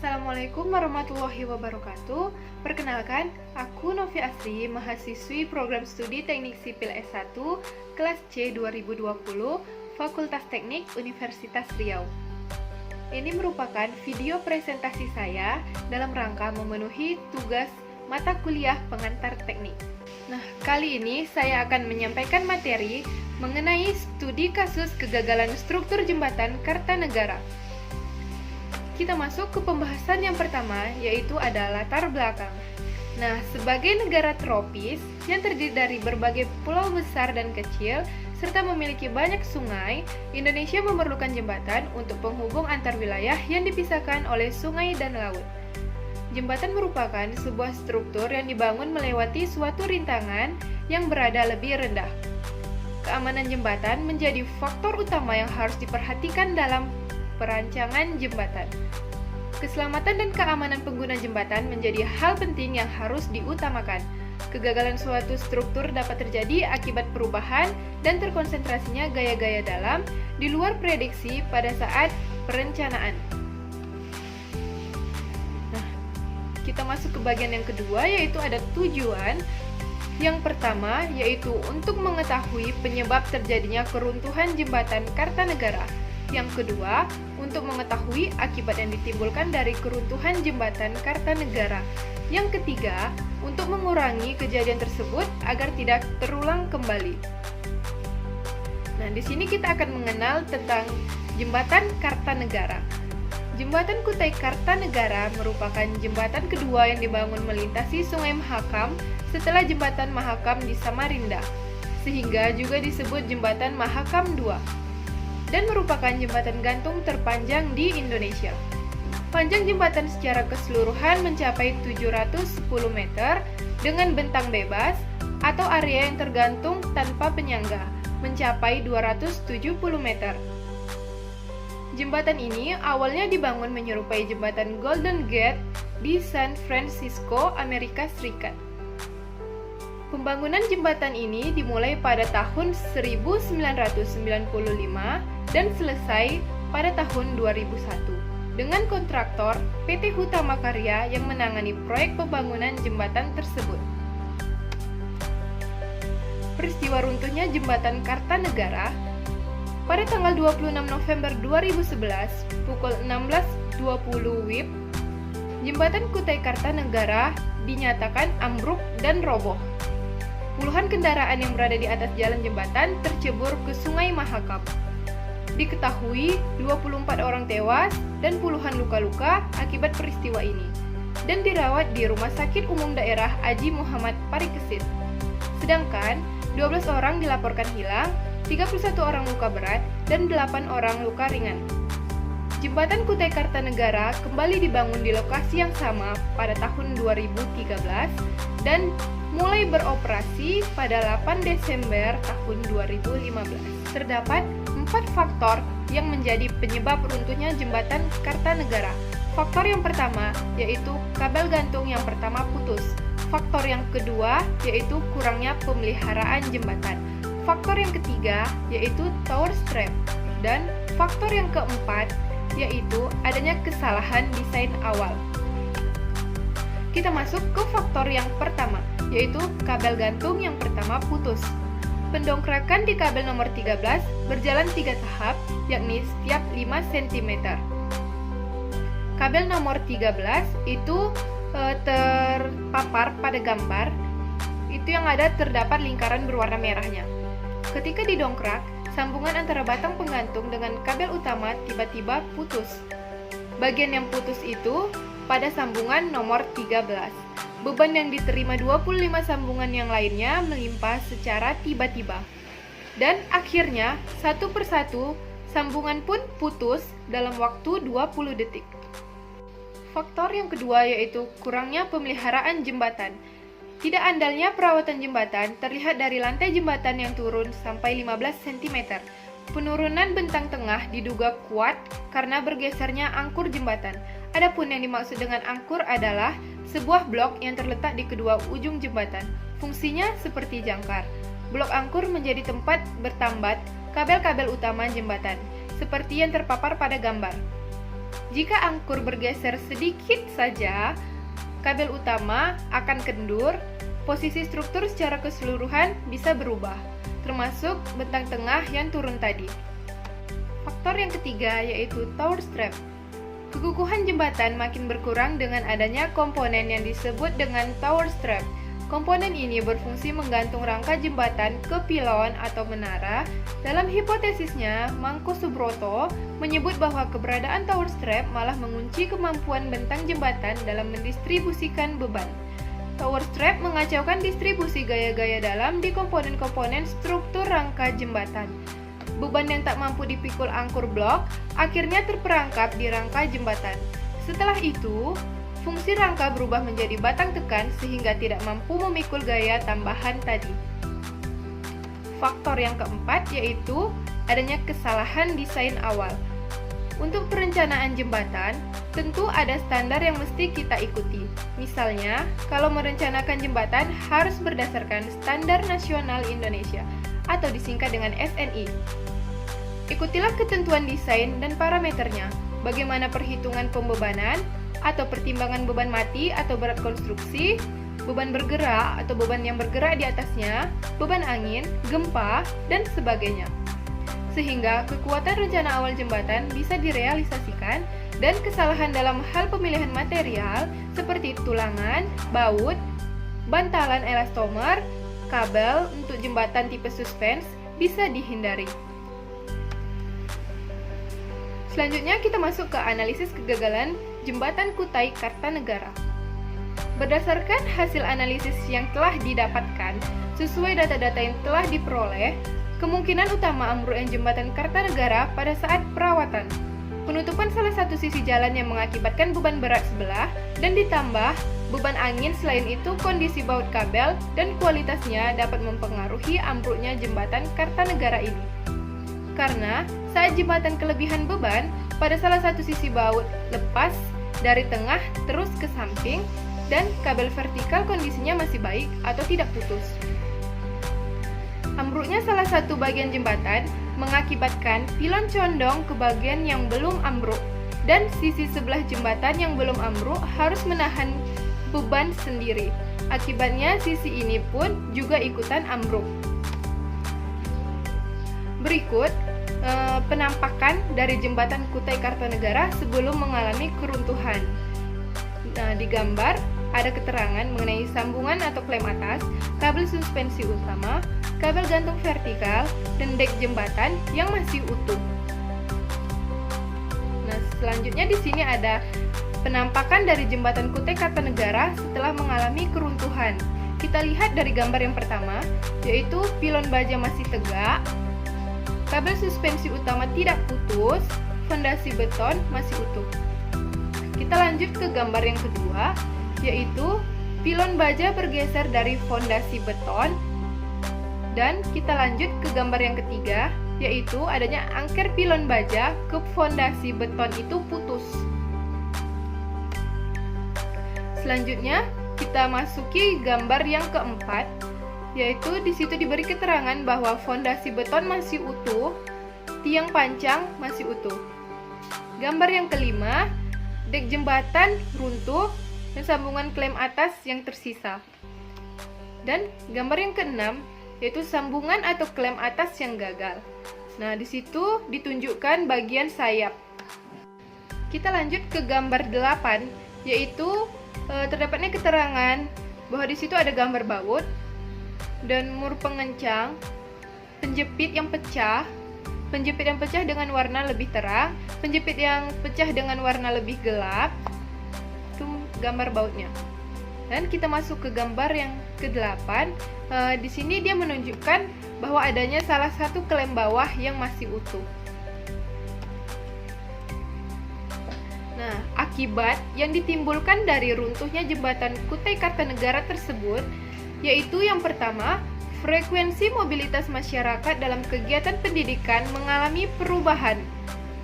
Assalamualaikum warahmatullahi wabarakatuh. Perkenalkan, aku Novi Asri, mahasiswi Program Studi Teknik Sipil S1, kelas C 2020, Fakultas Teknik Universitas Riau. Ini merupakan video presentasi saya dalam rangka memenuhi tugas mata kuliah pengantar teknik. Nah, kali ini saya akan menyampaikan materi mengenai studi kasus kegagalan struktur jembatan Kartanegara. Kita masuk ke pembahasan yang pertama, yaitu ada latar belakang. Nah, sebagai negara tropis yang terdiri dari berbagai pulau besar dan kecil, serta memiliki banyak sungai, Indonesia memerlukan jembatan untuk penghubung antar wilayah yang dipisahkan oleh sungai dan laut. Jembatan merupakan sebuah struktur yang dibangun melewati suatu rintangan yang berada lebih rendah. Keamanan jembatan menjadi faktor utama yang harus diperhatikan dalam perancangan jembatan. Keselamatan dan keamanan pengguna jembatan menjadi hal penting yang harus diutamakan. Kegagalan suatu struktur dapat terjadi akibat perubahan dan terkonsentrasinya gaya-gaya dalam di luar prediksi pada saat perencanaan. Nah, kita masuk ke bagian yang kedua, yaitu ada tujuan. Yang pertama yaitu untuk mengetahui penyebab terjadinya keruntuhan jembatan Kartanegara. Yang kedua, untuk mengetahui akibat yang ditimbulkan dari keruntuhan jembatan Kartanegara. Yang ketiga, untuk mengurangi kejadian tersebut agar tidak terulang kembali. Nah, di sini kita akan mengenal tentang jembatan Kartanegara. Jembatan Kutai Kartanegara merupakan jembatan kedua yang dibangun melintasi Sungai Mahakam setelah jembatan Mahakam di Samarinda, sehingga juga disebut jembatan Mahakam II. Dan merupakan jembatan gantung terpanjang di Indonesia. Panjang jembatan secara keseluruhan mencapai 710 meter dengan bentang bebas atau area yang tergantung tanpa penyangga mencapai 270 meter. Jembatan ini awalnya dibangun menyerupai jembatan Golden Gate di San Francisco, Amerika Serikat. Pembangunan jembatan ini dimulai pada tahun 1995 dan selesai pada tahun 2001 dengan kontraktor PT Hutama Karya yang menangani proyek pembangunan jembatan tersebut. Peristiwa runtuhnya jembatan Kartanegara pada tanggal 26 November 2011 pukul 16.20 WIB, jembatan Kutai Kartanegara dinyatakan ambruk dan roboh. Puluhan kendaraan yang berada di atas jalan jembatan tercebur ke Sungai Mahakam. Diketahui 24 orang tewas dan puluhan luka-luka akibat peristiwa ini dan dirawat di Rumah Sakit Umum Daerah Aji Muhammad Parikesit. Sedangkan 12 orang dilaporkan hilang, 31 orang luka berat dan 8 orang luka ringan. Jembatan Kutai Kartanegara kembali dibangun di lokasi yang sama pada tahun 2013 dan mulai beroperasi pada 8 Desember tahun 2015. Terdapat 4 faktor yang menjadi penyebab runtuhnya jembatan Kartanegara. Faktor yang pertama yaitu kabel gantung yang pertama putus. Faktor yang kedua yaitu kurangnya pemeliharaan jembatan. Faktor yang ketiga yaitu tower strap. Dan faktor yang keempat yaitu adanya kesalahan desain awal. Kita masuk ke faktor yang pertama, yaitu kabel gantung yang pertama putus. Pendongkrakan di kabel nomor 13 berjalan 3 tahap, yakni setiap 5 cm. Kabel nomor 13 itu terpapar pada gambar, itu yang ada terdapat lingkaran berwarna merahnya. Ketika didongkrak, sambungan antara batang penggantung dengan kabel utama tiba-tiba putus. Bagian yang putus itu pada sambungan nomor 13. Beban yang diterima 25 sambungan yang lainnya melimpah secara tiba-tiba. Dan akhirnya, satu persatu, sambungan pun putus dalam waktu 20 detik. Faktor yang kedua yaitu kurangnya pemeliharaan jembatan. Tidak andalnya perawatan jembatan terlihat dari lantai jembatan yang turun sampai 15 cm. Penurunan bentang tengah diduga kuat karena bergesernya angkur jembatan. Adapun yang dimaksud dengan angkur adalah sebuah blok yang terletak di kedua ujung jembatan. Fungsinya seperti jangkar. Blok angkur menjadi tempat bertambat kabel-kabel utama jembatan, seperti yang terpapar pada gambar. Jika angkur bergeser sedikit saja, kabel utama akan kendur, posisi struktur secara keseluruhan bisa berubah, termasuk bentang tengah yang turun tadi. Faktor yang ketiga yaitu tower strap. Kekokohan jembatan makin berkurang dengan adanya komponen yang disebut dengan tower strap. Komponen ini berfungsi menggantung rangka jembatan ke pilon atau menara. Dalam hipotesisnya, Mangko Subroto menyebut bahwa keberadaan tower strap malah mengunci kemampuan bentang jembatan dalam mendistribusikan beban. Tower strap mengacaukan distribusi gaya-gaya dalam di komponen-komponen struktur rangka jembatan. Beban yang tak mampu dipikul angkur blok akhirnya terperangkap di rangka jembatan. Setelah itu, fungsi rangka berubah menjadi batang tekan sehingga tidak mampu memikul gaya tambahan tadi. Faktor yang keempat yaitu adanya kesalahan desain awal. Untuk perencanaan jembatan, tentu ada standar yang mesti kita ikuti. Misalnya, kalau merencanakan jembatan harus berdasarkan Standar Nasional Indonesia atau disingkat dengan SNI. Ikutilah ketentuan desain dan parameternya, bagaimana perhitungan pembebanan, atau pertimbangan beban mati atau berat konstruksi, beban bergerak atau beban yang bergerak di atasnya, beban angin, gempa, dan sebagainya. Sehingga kekuatan rencana awal jembatan bisa direalisasikan dan kesalahan dalam hal pemilihan material seperti tulangan, baut, bantalan elastomer, kabel untuk jembatan tipe suspens bisa dihindari. Selanjutnya kita masuk ke analisis kegagalan Jembatan Kutai Kartanegara. Berdasarkan hasil analisis yang telah didapatkan, sesuai data-data yang telah diperoleh, kemungkinan utama ambruknya Jembatan Kartanegara pada saat perawatan, penutupan salah satu sisi jalan yang mengakibatkan beban berat sebelah, dan ditambah beban angin. Selain itu, kondisi baut kabel dan kualitasnya dapat mempengaruhi ambruknya Jembatan Kartanegara ini. Karena saat jembatan kelebihan beban, pada salah satu sisi baut lepas dari tengah terus ke samping dan kabel vertikal kondisinya masih baik atau tidak putus. Ambruknya salah satu bagian jembatan mengakibatkan pilon condong ke bagian yang belum ambruk dan sisi sebelah jembatan yang belum ambruk harus menahan beban sendiri. Akibatnya sisi ini pun juga ikutan ambruk. Berikut penampakan dari Jembatan Kutai Kartanegara sebelum mengalami keruntuhan. Nah, di gambar ada keterangan mengenai sambungan atau klem atas, kabel suspensi utama, kabel gantung vertikal, dan dek jembatan yang masih utuh. Nah, selanjutnya di sini ada penampakan dari Jembatan Kutai Kartanegara setelah mengalami keruntuhan. Kita lihat dari gambar yang pertama, yaitu pilon baja masih tegak, kabel suspensi utama tidak putus, fondasi beton masih utuh. Kita lanjut ke gambar yang kedua, yaitu pilon baja bergeser dari fondasi beton. Dan kita lanjut ke gambar yang ketiga, yaitu adanya angker pilon baja ke fondasi beton itu putus. Selanjutnya, kita masuki gambar yang keempat, yaitu di situ diberi keterangan bahwa fondasi beton masih utuh, tiang pancang masih utuh. Gambar yang kelima, dek jembatan runtuh dan sambungan klem atas yang tersisa. Dan gambar yang keenam, yaitu sambungan atau klem atas yang gagal. Nah, di situ ditunjukkan bagian sayap. Kita lanjut ke gambar 8, yaitu terdapatnya keterangan bahwa di situ ada gambar baut dan mur pengencang, penjepit yang pecah dengan warna lebih terang, penjepit yang pecah dengan warna lebih gelap. Itu gambar bautnya. Dan kita masuk ke gambar yang ke-8. Di sini dia menunjukkan bahwa adanya salah satu klem bawah yang masih utuh. Nah, akibat yang ditimbulkan dari runtuhnya Jembatan Kutai Kartanegara tersebut yaitu yang pertama, frekuensi mobilitas masyarakat dalam kegiatan pendidikan mengalami perubahan.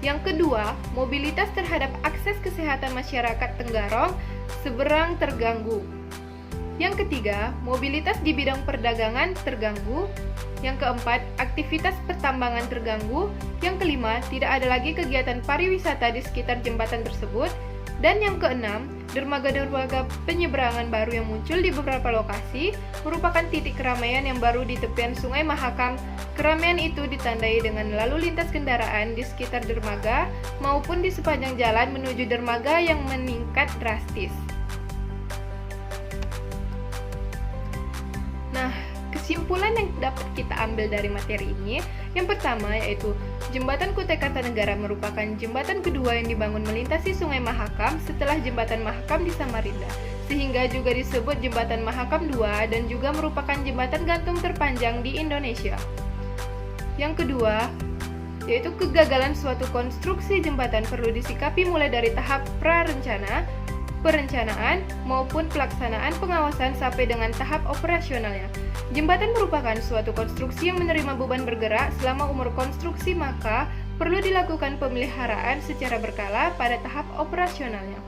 Yang kedua, mobilitas terhadap akses kesehatan masyarakat Tenggarong seberang terganggu. Yang ketiga, mobilitas di bidang perdagangan terganggu. Yang keempat, aktivitas pertambangan terganggu. Yang kelima, tidak ada lagi kegiatan pariwisata di sekitar jembatan tersebut. Dan yang keenam, dermaga-dermaga penyeberangan baru yang muncul di beberapa lokasi merupakan titik keramaian yang baru di tepian Sungai Mahakam. Keramaian itu ditandai dengan lalu lintas kendaraan di sekitar dermaga maupun di sepanjang jalan menuju dermaga yang meningkat drastis. Nah, kesimpulan yang dapat kita ambil dari materi ini, yang pertama yaitu Jembatan Kutai Kartanegara merupakan jembatan kedua yang dibangun melintasi Sungai Mahakam setelah Jembatan Mahakam di Samarinda, sehingga juga disebut Jembatan Mahakam II dan juga merupakan jembatan gantung terpanjang di Indonesia. Yang kedua, yaitu kegagalan suatu konstruksi jembatan perlu disikapi mulai dari tahap perencanaan maupun pelaksanaan pengawasan sampai dengan tahap operasionalnya. Jembatan merupakan suatu konstruksi yang menerima beban bergerak selama umur konstruksi, maka perlu dilakukan pemeliharaan secara berkala pada tahap operasionalnya.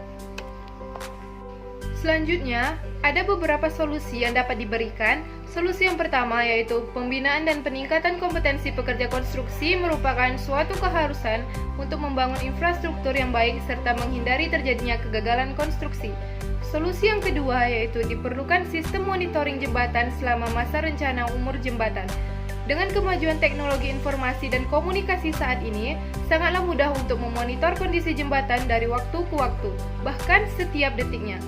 Selanjutnya, ada beberapa solusi yang dapat diberikan. Solusi yang pertama yaitu pembinaan dan peningkatan kompetensi pekerja konstruksi merupakan suatu keharusan untuk membangun infrastruktur yang baik serta menghindari terjadinya kegagalan konstruksi. Solusi yang kedua yaitu diperlukan sistem monitoring jembatan selama masa rencana umur jembatan. Dengan kemajuan teknologi informasi dan komunikasi saat ini, sangatlah mudah untuk memonitor kondisi jembatan dari waktu ke waktu, bahkan setiap detiknya.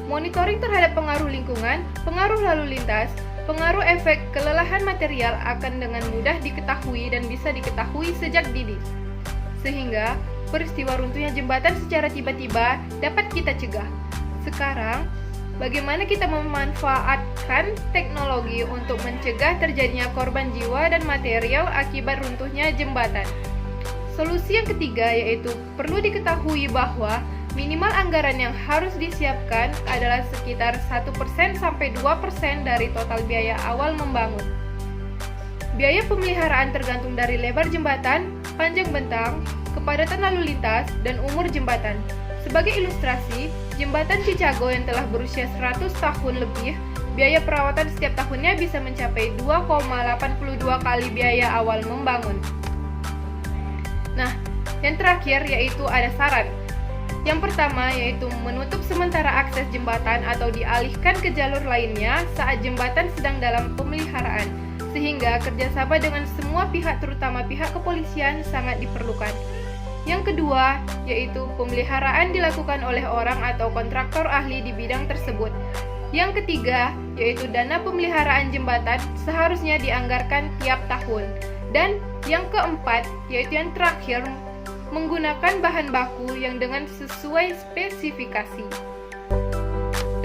Monitoring terhadap pengaruh lingkungan, pengaruh lalu lintas, pengaruh efek kelelahan material akan dengan mudah diketahui dan bisa diketahui sejak dini. Sehingga, peristiwa runtuhnya jembatan secara tiba-tiba dapat kita cegah. Sekarang, bagaimana kita memanfaatkan teknologi untuk mencegah terjadinya korban jiwa dan material akibat runtuhnya jembatan? Solusi yang ketiga yaitu perlu diketahui bahwa minimal anggaran yang harus disiapkan adalah sekitar 1% sampai 2% dari total biaya awal membangun. Biaya pemeliharaan tergantung dari lebar jembatan, panjang bentang, kepadatan lalu lintas, dan umur jembatan. Sebagai ilustrasi, jembatan Chicago yang telah berusia 100 tahun lebih, biaya perawatan setiap tahunnya bisa mencapai 2,82 kali biaya awal membangun. Nah, yang terakhir yaitu ada saran. Yang pertama yaitu menutup sementara akses jembatan atau dialihkan ke jalur lainnya saat jembatan sedang dalam pemeliharaan, sehingga kerjasama dengan semua pihak terutama pihak kepolisian sangat diperlukan. Yang kedua, yaitu pemeliharaan dilakukan oleh orang atau kontraktor ahli di bidang tersebut. Yang ketiga, yaitu dana pemeliharaan jembatan seharusnya dianggarkan tiap tahun. Dan yang keempat, yaitu yang terakhir, menggunakan bahan baku yang dengan sesuai spesifikasi.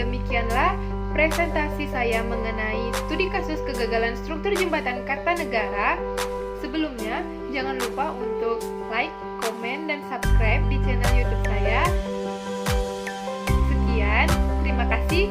Demikianlah presentasi saya mengenai studi kasus kegagalan struktur jembatan Kartanegara. Sebelumnya, jangan lupa untuk like, komen, dan subscribe di channel YouTube saya. Sekian, terima kasih.